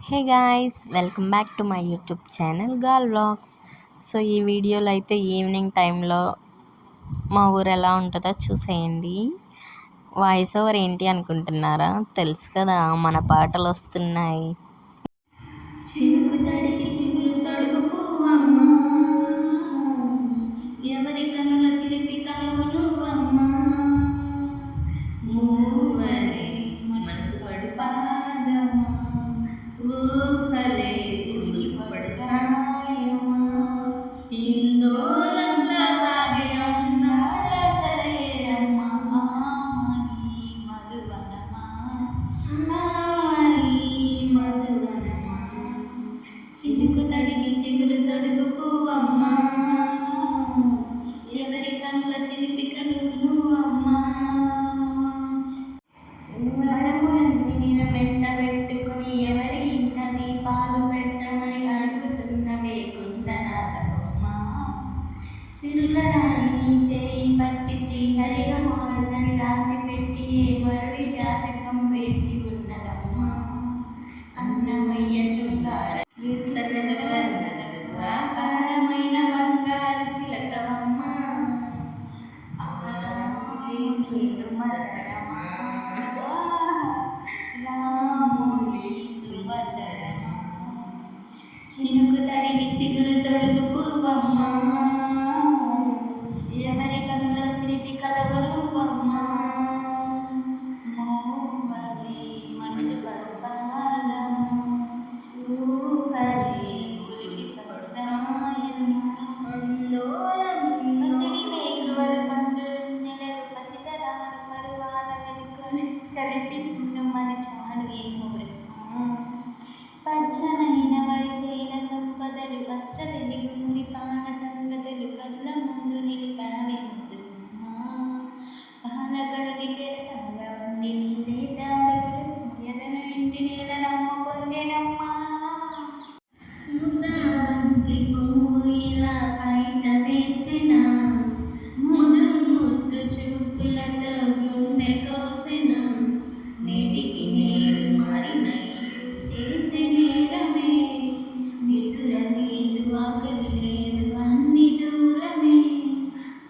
Hey guys, welcome back to my YouTube channel gal vlogs. So ఈ వీడియోలో అయితే evening టైంలో మా ఊరు ఎలా ఉంటుందో చూసేయండి. వాయిస్ ఓవర్ ఏంటి అనుకుంటున్నారా? తెలుసు కదా, మన పాటలు వస్తున్నాయి. చినుకు తడికి చిగురు తడుగు పువ్వమ్మ, ఎవరి కనుల చిలిపి కలవులు అమ్మ, మూవలే మనసు పడు పాదమా, ఊహలే ఉలికి పడతాయమా, ఇందోలంలా సాగే అందాల సరేరమ్మ, ఆమని మధువనమా, ఆమని మధువనమా, చినుకు తడికి చిగురు తొడుగు పువ్వమ్మ, ఎవరి కనుల చిలిపి కలువులు అమ్మ, వరములన్నీ వెంట పెట్టుకుని ఎవరి ఇంట దీపాలు పెట్టమని అడుగుతున్నవే కుందనాథ బొమ్మ, సిరుల రాణిని చేయి పట్టి శ్రీహరిగా మారునని రాసి పెట్టి ఏ వరుడి జాతకం వేచి ఉన్నదమ్మా, అన్నమయ్య శృంగార ఆకారమైన బంగారు చిలకవమ్మ, రాముని సుమసరమా, రాముని సుమసరమా, చినుకు తడికి చిగురు తొడుగు పువ్వమ్మ, ఎవరి కనుల చిలిపి కలవులు బొమ్మ, మోవలే మనసు పడు పాదమా, ఊహలే ఉలికి పడతాయమా, పసిడి వేకువల పండు నెలలు పసితరాలు పరువాల వెనుక కలిపి మన చాడు ఏమో బ్రహ్మ, పచ్చనైన వరి చేల సంపదలు అచ్చ తెలుగు మురిపాన సంగతులు కళ్ళ ముందు నిలిపావి ముద్దుమ్మా, పాలగడలి కెరటాల వండి నీలే దాడుగులు ఎదను ఇంటి నేల నమ్మ పొందెనమ్మా, ముద్దాబంతి పువ్వు ఇలా బయట వేసిన, ముద్దు ముద్దు చూపులతో గుండె కోసిన, నేటికి నేడు మారినయ్యు చేసే నేరమే, నిద్ర లేదు ఆకలి లేదు అన్ని దూరమే,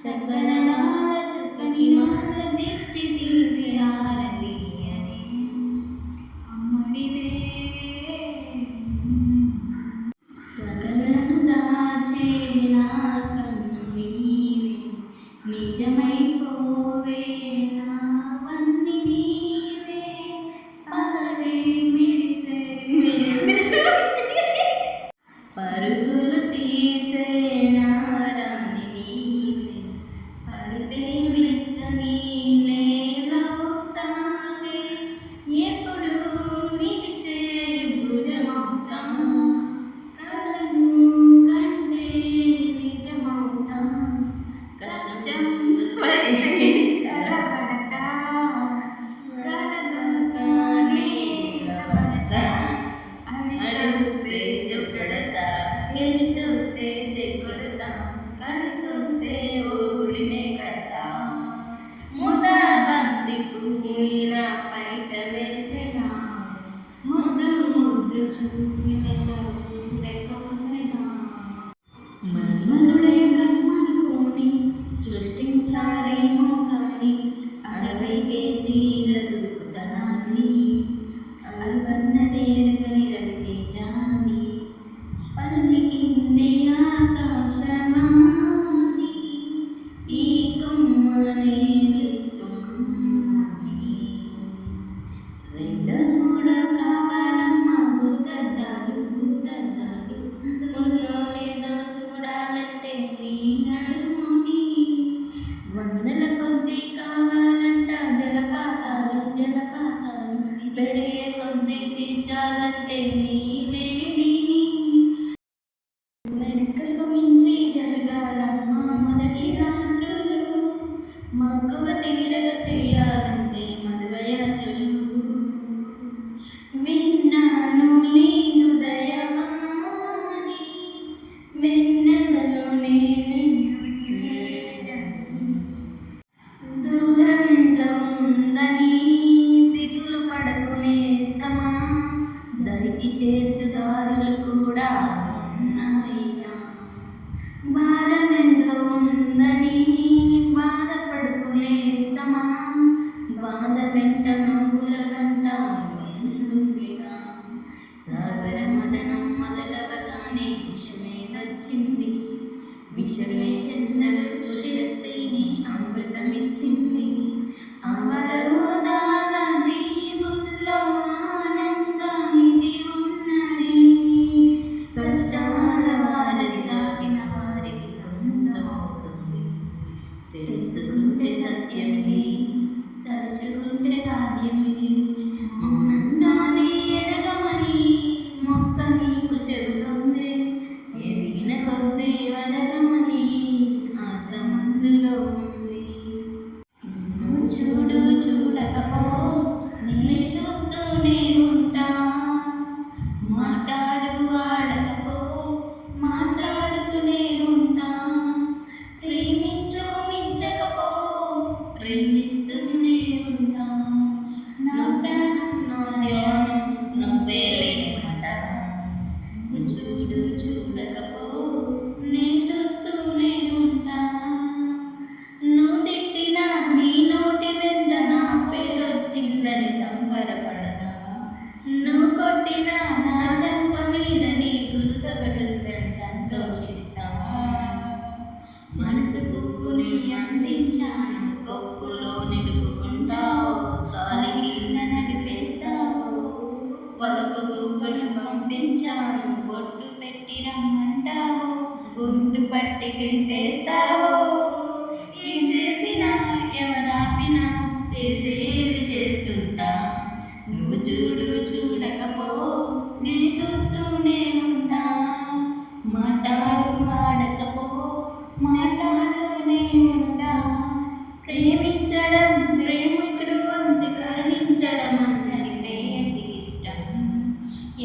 చక్కనలాల చక్కని నాల దిష్టి తీసి ఆరతీయనే అమ్మడివే, సకలను దాచే నా కన్ను నీవే, నిజమైపోవే నావన్నీ నీవే, పగలే మెరిసే పరుగులు తీసే నా రాణి నీవే, పడితే విత్తని నేలవుతానే, ఎప్పుడు నిలిచే భుజమవుతా, కలను కంటే నిజమవుతా, కష్టం వస్తే కలపడతా, కడదాకానే కలపడతా, అలిసొస్తే జొక్కడతా, గెలిచొస్తే చెక్కొడతా, కలిసొస్తే ఓడినే కడతా, ముద్దాబంతి పువ్వు ఇలా బయట వేసేనా, ముద్దు ముద్దు చూపులతో గుండె కోసేనా, మన్మధుడే బ్రహ్మనుకోని సృష్టించాడేమో కాని 60 కేజీల దుడుకుతనాన్ని, అరుగన్నదేరగని రవితేజాన్ని, పలికింది ఆకాశవాణి, ఈ కొమ్మనే కొమ్మని, రెండో మూడో కావాలమ్మ భూతద్దాలు భూతద్దాలు, ఉందో లేదో చూడాలంటే నీ నడుముని, వందల కొద్దీ కావాలంట జలపాతాలు జలపాతాలు, పెరిగే కొద్దీ తీర్చాలంటే నీ వేడిని, వెనకకు మించి జరగాలమ్మ మొదటి రాత్రులు, మక్కువ తీరగా చేయాలంటే మధువయాత్రలు, విన్నాను నీ హృదయవాణి, వెన్నెలలో నేను చేరని, దూరం ఎంత ఉందని దిగులు పడకు నేస్తమా, దరి బడికి చేర్చుదారులు కూడా ఉన్నాయిగా. భారమెంతో ఉందని బాధపడుకునేస్తమా, బాధ వెంట నవ్వుల గంట ఉంటుందిగా. సాగర మదనం మొదలవగానే విషమే వచ్చింది, విషమే చెందడు చేస్తేనే అమృతమిచ్చింది. అవరోధాల దీవుల్లో ఆనందానిది ఉన్నది, కష్టాల వారధి దాటిన వారికి సొంతమవుతుంది. తెలుసుకుంటే సత్యమిది, తలుచుకుంటే సాధ్యమిది. మౌనంగానే ఎదగమని మొక్క నీకు చెబుతుంది, ఎదిగిన కొద్దీ వదగమని అర్థమందులో ఉంది. నువ్వు చూడు చూడకపో, నేను చూస్తూనే ఉంటా. మాట్లాడు ఆడకపో, మాట్లాడుతూనే ఉంటా. ప్రేమించు మించకపో, ప్రేమిస్తూనే ఉంటా. నా ప్రాణం నా ధ్యానం నువ్వే మాట. నువ్వు చూడు చూడకపో, నేను చూస్తూనే ఉంటా. నువ్వు తిట్టినా నీ నోటి వెంట నా పేరొచ్చిందని సంబరపడతా. నువ్వు కొట్టినా నా చెంప మీద నీ గుర్తొకటుందని సంతోషిస్తా. మనసు పువ్వుని అందించాను, కొప్పులో నిలుపుకుంటావో, కాలి కింద నడిపేస్తావో. వరకు గువ్వను పంపించాను, బొట్టు పెట్టి రమ్మంటావో, గుర్తు పట్టి తింటేస్తావో. ఏం చేసినా ఎవరాసినా చేసేది చేస్తుంటా. నువ్వు చూడు చూడకపో, నేను చూస్తూనే ఉంటా. మాట్లాడు ఆడకపో, మాట్లాడుతూనే ఉంటా. ప్రేమించడం ప్రేమికుడు వంతు, కరుణించడం అన్నది ప్రేయసి ఇష్టం.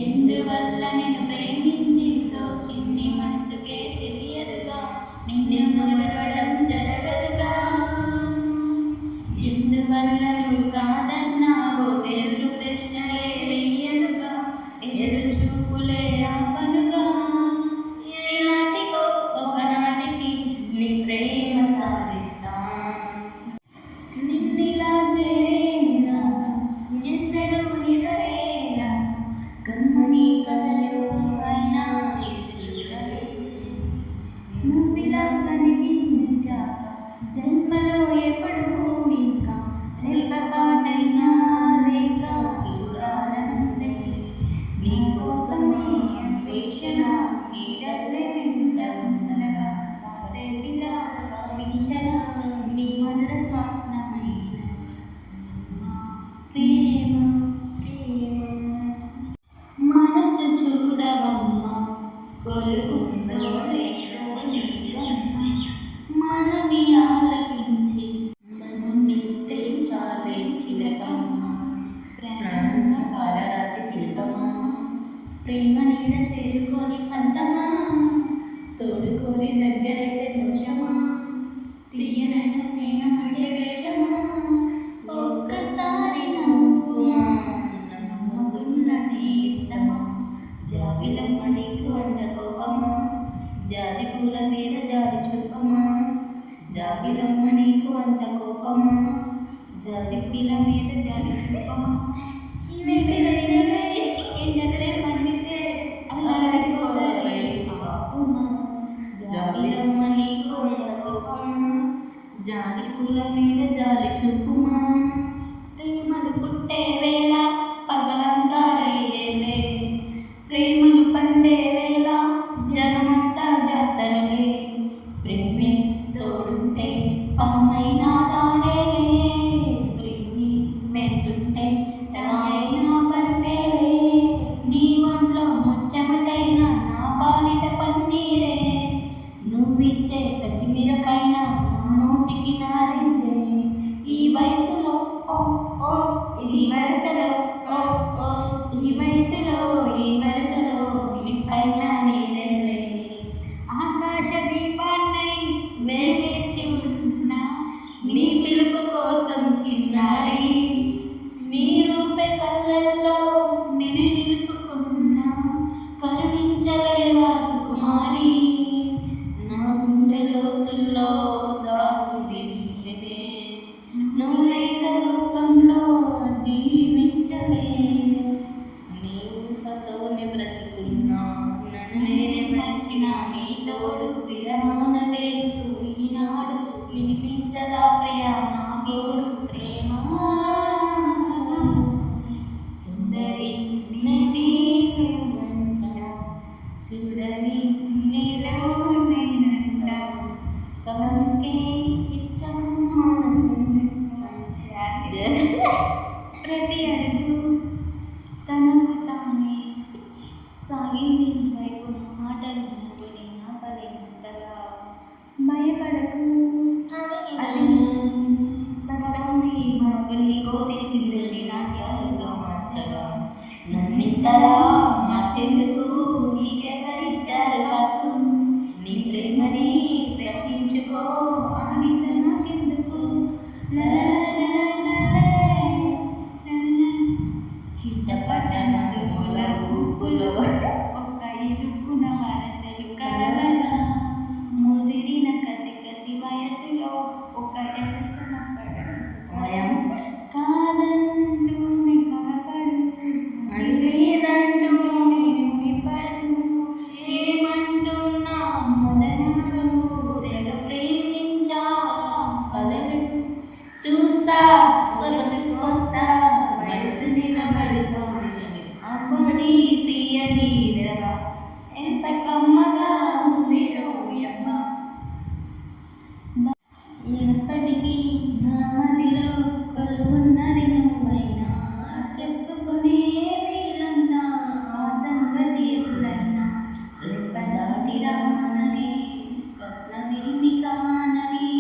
ఎందువల్ల నేను ప్రేమించిందో చిన్ని మనసుకే తెలియదుగా, నిన్ను మరవడం జరగదుగా. ఎందువల్ల నువ్వు కాదన్నావో ఎదురు ప్రశ్నలే వెయ్యనుగా, ఎదురు చూపులే ఆపనుగా. ఏనాటికో ఒకనాటికి నీ ప్రేమ సాధిస్తా. నిన్నిలా చేరేదాకా ఎన్నడూ నిదరేరా, కమ్మని కలలు అయినా చూడలేదు. నువ్విలా కనిపించాక జన్మలో ఎప్పుడూ ఇంకా రెప్పపాటైనా లేక చూడాలనుంది. నీకోసమే అన్వేషణ నీడల్లే వెంట ఉండగా, కాసేపిలా కవించనా నీ మధుర స్వప్నమైన ప్రేమ ప్రేమ. మనసు చూడవమ్మా, కొలువుందో లేదో నీవమ్మ. మనవి ఆలకించి మనునిస్తే చాలే చిలకమ్మ. ప్రాణంగా పాలరాతి శిల్పమా, ప్రేమ నీడ చేరుకొని పంతమా. తోడుకోరి దగ్గరైతే దోషమా, తీయనైన స్నేహం అంటే వేషమా. ఒక్కసారి నవ్వుమా, నమ్ముకున్న నేస్తమా. జాబిలమ్మ నీకు అంత కోపమా, జాజి పూల మీద జాబి చూపమా. జాబిలమ్మ నీకు అంత కోపమా, జాజి పూల మీద జాబి చూపమా. ఎండలే పండితే అల్లాడిపోదరే పాపమా. జాబిలమ్మ నీకు అంత కోపమా, జాజి పూల మీద జాలి చూపుమా. ప్రేమలు పుట్టే వేళ పగలంతా రేయేలే, ప్రేమలు పండే వేళ జనమంతా జాతరలే. ప్రేమే తోడుంటే పామైనా తాడేలే, ప్రేమే వెంటుంటే రాయైనా పరుపేలే. నీ ఒంట్లో ముచ్చమటైన నా పాలిట పన్నీరే, నువ్విచ్చే పచ్చిమిరపైన నా నోటికి నారింజే. ఈ వయసులో నీ తోడు విరహాన వేగుతూ ఈనాడు వినిపించదా ప్రియ నా గోడు ప్రేమ సుందరి నటి చూడని నీలో నేనంట కనుకే ఇచ్చా ప్రతి అడుగు తనకు తానే సాగింది నీ వైపు నా మాటలు నటుని ఆపలేనంతగా భయపడకు అది నిజం వస్తుంది మగుని కోతి చిందుల్ని నాట్యాలుగా మార్చగా నన్నింతలా మార్చేందుకు నీకెవరిచ్చారు హక్కు నీ ప్రేమని ప్రశ్నించుకో ఆనంద నాకెందుకు చిట్టపడ్డ నడుముల ఊపులో ఒక్క ఇరుక్కున వరసలు కలవగా ముసిరిన కసి కసి వయసులో ఒక ఎరసన పడసయం కాదంటూనే కనపడు అది లేదంటూనే ముడిపడు ఏమంటున్నా మొదలు తెగ ప్రేమించావా పదలు చూస్తా సొగసుకు వస్తా వయసు నిలబడుగా అమ్మని తీయని దెబ్బ ఎంత కమ్మగా ఉంది రోయమ్మ ఎప్పటికీ నా మదిలో కొలువున్నది నువ్వైనా చెప్పుకునే వీలంతా ఆ సంగతి ఎప్పుడైనా రెప్ప దాటి రానని స్వప్నమేమి కానని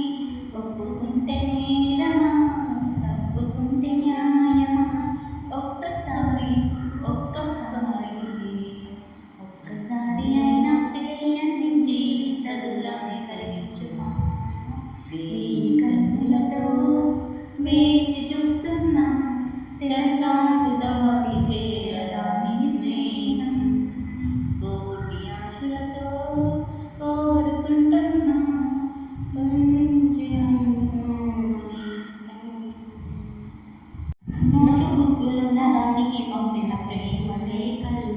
ఒప్పుకుంటే నేరమా తప్పుకుంటే న్యాయమా ఒక్కసారి ఒక్కసారి అయినా చేయందించి ఇంత దూరాన్ని కలిగించుమా నీ కన్నులతో వేచి చూస్తున్నా తెరచాటు దాటి చేరదా నీ స్నేహం కోటి ఆశలతో కోరుకుంటున్నా నోటు బుక్కులో నరానికి పంపిన ప్రేమ లేఖలు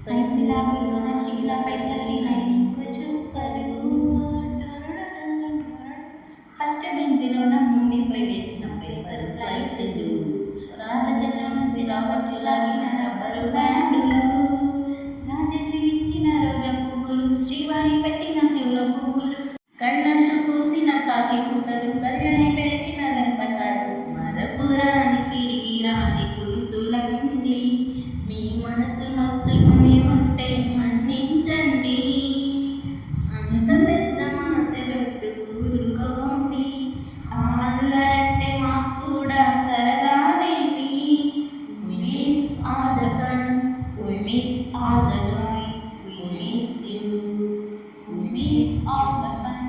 సైన్స్ ల్యాబులోన శీలపై చల్లిన ఇంకు చుక్కలు ఫస్ట్ బెంచిలోన ముండిపై వేసిన పేపర్ ఫ్లైట్లు రాగజల్లో నుంచి రాబట్టు లాగిన రబ్బరు బ్యాండులు రాజేష్ ఇచ్చిన రోజా పువ్వులు శ్రీవాణి పెట్టిన చెవుల పువ్వులు కళ్ళసు పూసిన కాకి కుక్కలు కళ్యాణి పేర్చిన దంపతాలు మరపురాని తిరిగి రాని గుర్తులండి మీ మనసు నచ్చుకుని ఉంటే మన్నించండి అంత పెద్ద మాటలొద్దు ఊరుకోండి అల్లరంటే మాకు కూడా సరదాలేండి we miss all the fun we miss all the joy we miss you we miss all the fun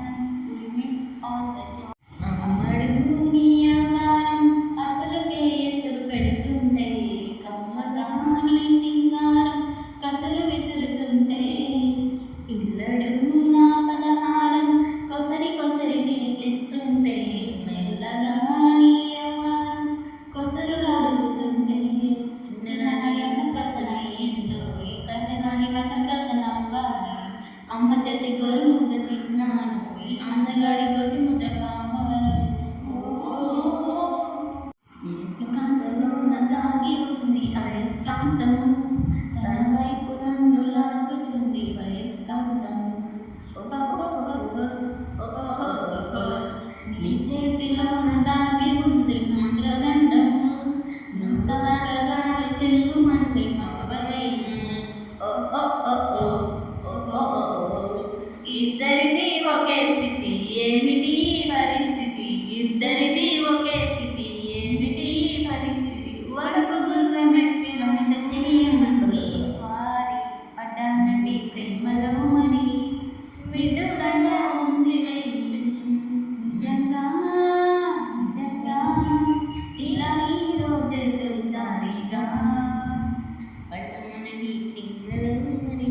we miss all the joy అమ్మడు నీ అమ్మారం అసలుకే ఎసురు పెడుతుంటే కమ్మగా నీ సింగారం కసరు విసురుతుంటే పిల్లడు నా పలహారం కొసరి కొసరి తినిపిస్తుంటే మెల్లగా నీ అమ్మారం కొసరులు అడుగుతుంటే చిన్ననాటి అన్న ప్రసన ఏందో కన్నదాని వన్న ప్రసన అవ్వాలి అమ్మ చేతి గొర్రె ముద్ద తిన్నాను ఈ అందగాడి గొడ్డి ముద్ర కావాలి కాంతలోన దాగి ఉంది అయస్కాంతము తన వైపు నన్ను లాగుతుంది వయస్కాంతము నీ చేతిలోన దాగి ఉంది మంత్రదండము నువ్వు తాగగానే చెల్లు మంది మవ్వలేను ఇద్దరిది ఒకే స్థితి ఏమిటి పరిస్థితి ఇద్దరిది ఒకే స్థితి ఏమిటి పరిస్థితి వరకు గుర్రమెక్కి నమిత చేయమంది స్వారీ పడ్డానండి ప్రేమలో మరి విడ్డూరంగా ఉంది నిజంగా ఇలా ఈ రోజే తొలిసారిగా పడ్డానండి ప్రేమలో మరి.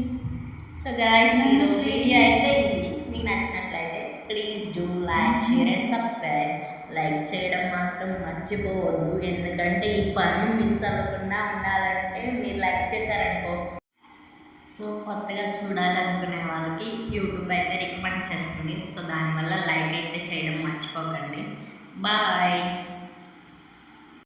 సో గాయ్స్ ఈరోజు వీడియో అయితే ఇది మీకు నచ్చినట్లయితే please do like share and subscribe like చేయడం మాత్రం మర్చిపోవద్దు ఎందుకంటే ఈ ఫన్ మిస్ అవ్వకుండా ఉండాలంటే మీరు లైక్ చేశారనుకో సో కొత్తగా చూడాలనుకునే వాళ్ళకి యూట్యూబ్ అయితే రికమెండ్ చేస్తుంది. సో దానివల్ల లైక్ అయితే చేయడం మర్చిపోకండి. బాయ్.